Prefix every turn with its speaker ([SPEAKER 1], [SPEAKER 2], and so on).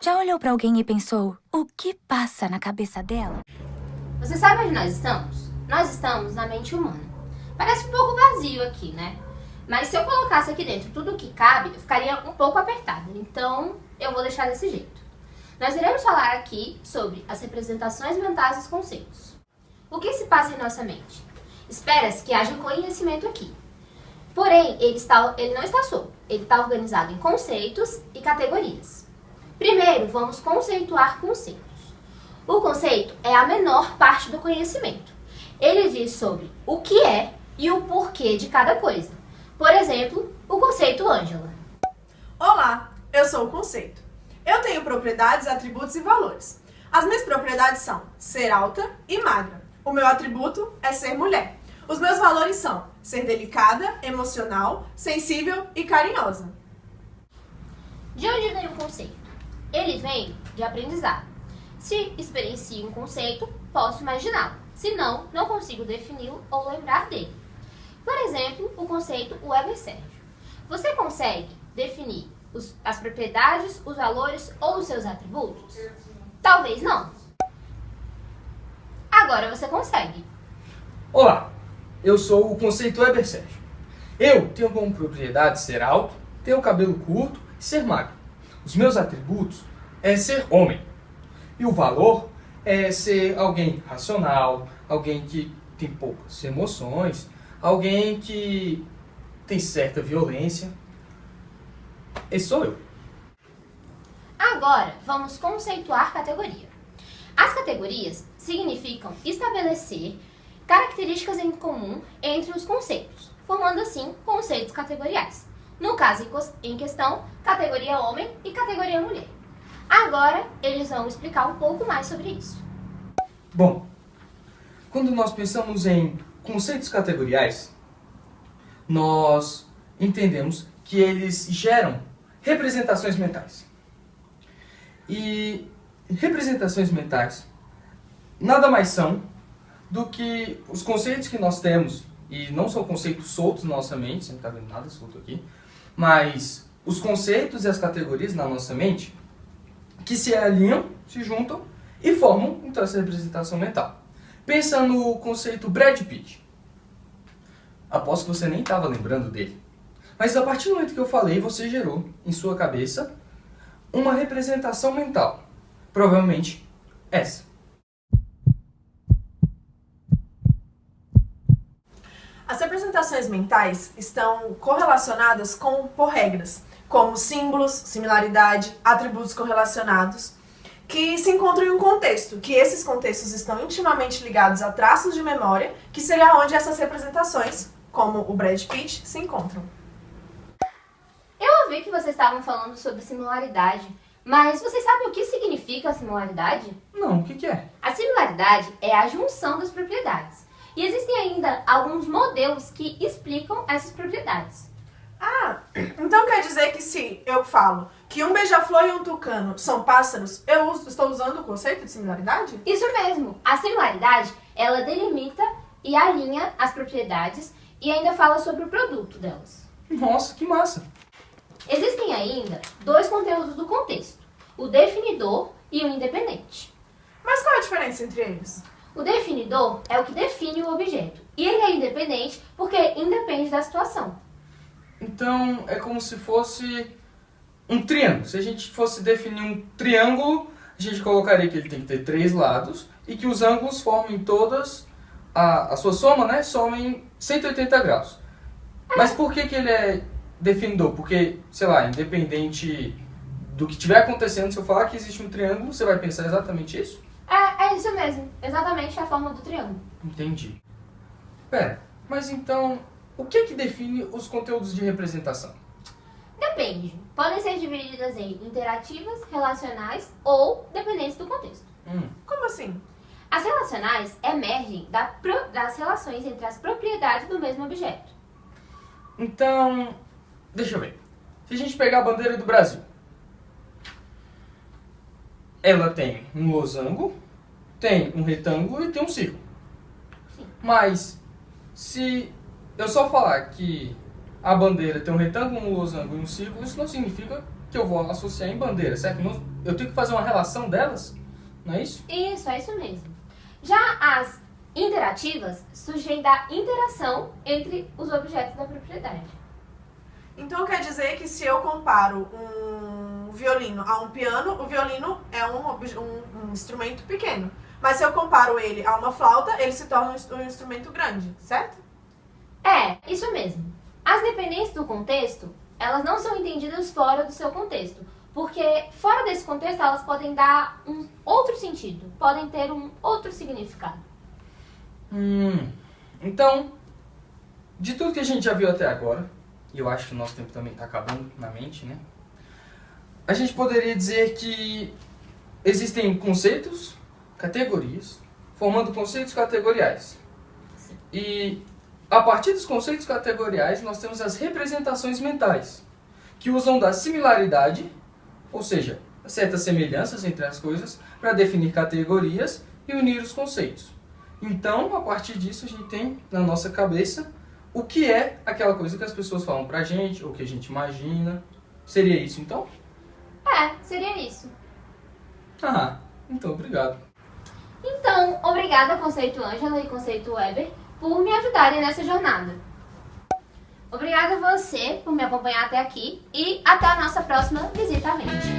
[SPEAKER 1] Já olhou pra alguém e pensou, o que passa na cabeça dela?
[SPEAKER 2] Você sabe onde nós estamos? Nós estamos na mente humana. Parece um pouco vazio aqui, né? Mas se eu colocasse aqui dentro tudo o que cabe, eu ficaria um pouco apertado. Então, eu vou deixar desse jeito. Nós iremos falar aqui sobre as representações mentais dos conceitos. O que se passa em nossa mente? Espera-se que haja conhecimento aqui. Porém, ele não está solto. Ele está organizado em conceitos e categorias. Primeiro, vamos conceituar conceitos. O conceito é a menor parte do conhecimento. Ele diz sobre o que é e o porquê de cada coisa. Por exemplo, o conceito Ângela.
[SPEAKER 3] Olá, eu sou o conceito. Eu tenho propriedades, atributos e valores. As minhas propriedades são ser alta e magra. O meu atributo é ser mulher. Os meus valores são ser delicada, emocional, sensível e carinhosa.
[SPEAKER 2] De onde vem o conceito? Ele vem de aprendizado. Se experiencio um conceito, posso imaginá-lo. Se não, não consigo defini-lo ou lembrar dele. Por exemplo, o conceito Weber Sérgio. Você consegue definir as propriedades, os valores ou os seus atributos? Talvez não. Agora você consegue.
[SPEAKER 4] Olá, eu sou o conceito Weber Sérgio. Eu tenho como propriedade ser alto, ter o cabelo curto e ser magro. Os meus atributos é ser homem. E o valor é ser alguém racional, alguém que tem poucas emoções, alguém que tem certa violência. Esse sou eu.
[SPEAKER 2] Agora, vamos conceituar categoria. As categorias significam estabelecer características em comum entre os conceitos, formando assim conceitos categoriais. No caso em questão, categoria homem e categoria mulher. Agora, eles vão explicar um pouco mais sobre isso.
[SPEAKER 4] Bom, quando nós pensamos em conceitos categoriais, nós entendemos que eles geram representações mentais. E representações mentais nada mais são do que os conceitos que nós temos, e não são conceitos soltos na nossa mente, você não está vendo nada solto aqui, mas os conceitos e as categorias na nossa mente que se alinham, se juntam e formam então essa representação mental. Pensa no conceito Brad Pitt. Aposto que você nem estava lembrando dele. Mas a partir do momento que eu falei, você gerou em sua cabeça uma representação mental. Provavelmente essa.
[SPEAKER 3] As representações mentais estão correlacionadas por regras, como símbolos, similaridade, atributos correlacionados, que se encontram em um contexto, que esses contextos estão intimamente ligados a traços de memória, que seria onde essas representações, como o Brad Pitt, se encontram.
[SPEAKER 2] Eu ouvi que vocês estavam falando sobre similaridade, mas vocês sabem o que significa a similaridade?
[SPEAKER 4] Não, o que é?
[SPEAKER 2] A similaridade é a junção das propriedades. E existem ainda alguns modelos que explicam essas propriedades.
[SPEAKER 3] Ah, então quer dizer que se eu falo que um beija-flor e um tucano são pássaros, eu estou usando o conceito de similaridade?
[SPEAKER 2] Isso mesmo! A similaridade, ela delimita e alinha as propriedades e ainda fala sobre o produto delas.
[SPEAKER 4] Nossa, que massa!
[SPEAKER 2] Existem ainda dois conteúdos do contexto, o definidor e o independente.
[SPEAKER 3] Mas qual é a diferença entre eles?
[SPEAKER 2] O definidor é o que define o objeto, e ele é independente porque independe da situação.
[SPEAKER 4] Então é como se fosse um triângulo. Se a gente fosse definir um triângulo, a gente colocaria que ele tem que ter 3 lados e que os ângulos formem todas, a sua soma, né, somem 180 graus. Mas por que ele é definidor? Porque, sei lá, independente do que estiver acontecendo, se eu falar que existe um triângulo, você vai pensar exatamente isso?
[SPEAKER 2] É isso mesmo, exatamente a forma do triângulo.
[SPEAKER 4] Entendi. Pera, mas então, o que define os conteúdos de representação?
[SPEAKER 2] Depende. Podem ser divididas em interativas, relacionais ou dependentes do contexto.
[SPEAKER 3] Como assim?
[SPEAKER 2] As relacionais emergem das relações entre as propriedades do mesmo objeto.
[SPEAKER 4] Então, deixa eu ver. Se a gente pegar a bandeira do Brasil, ela tem um losango, tem um retângulo e tem um círculo.
[SPEAKER 2] Sim.
[SPEAKER 4] Mas, se eu só falar que a bandeira tem um retângulo, um losango e um círculo, isso não significa que eu vou associar em bandeira, certo? Não eu tenho que fazer uma relação delas, não é isso?
[SPEAKER 2] Isso, é isso mesmo. Já as interativas surgem da interação entre os objetos da propriedade.
[SPEAKER 3] Então quer dizer que se eu comparo um violino a um piano, o violino é um instrumento pequeno. Mas se eu comparo ele a uma flauta, ele se torna um instrumento grande, certo?
[SPEAKER 2] É, isso mesmo. As dependências do contexto, elas não são entendidas fora do seu contexto. Porque fora desse contexto, elas podem dar um outro sentido, podem ter um outro significado.
[SPEAKER 4] Então, de tudo que a gente já viu até agora, e eu acho que o nosso tempo também está acabando na mente, né? A gente poderia dizer que existem conceitos, categorias, formando conceitos categoriais. E a partir dos conceitos categoriais, nós temos as representações mentais, que usam da similaridade, ou seja, certas semelhanças entre as coisas, para definir categorias e unir os conceitos. Então, a partir disso, a gente tem na nossa cabeça o que é aquela coisa que as pessoas falam pra gente, ou que a gente imagina. Seria isso, então?
[SPEAKER 2] É, seria isso.
[SPEAKER 4] Ah, então, obrigado.
[SPEAKER 2] Então, obrigada, Conceito Ângela e Conceito Weber, por me ajudarem nessa jornada. Obrigada a você por me acompanhar até aqui e até a nossa próxima visita à mente.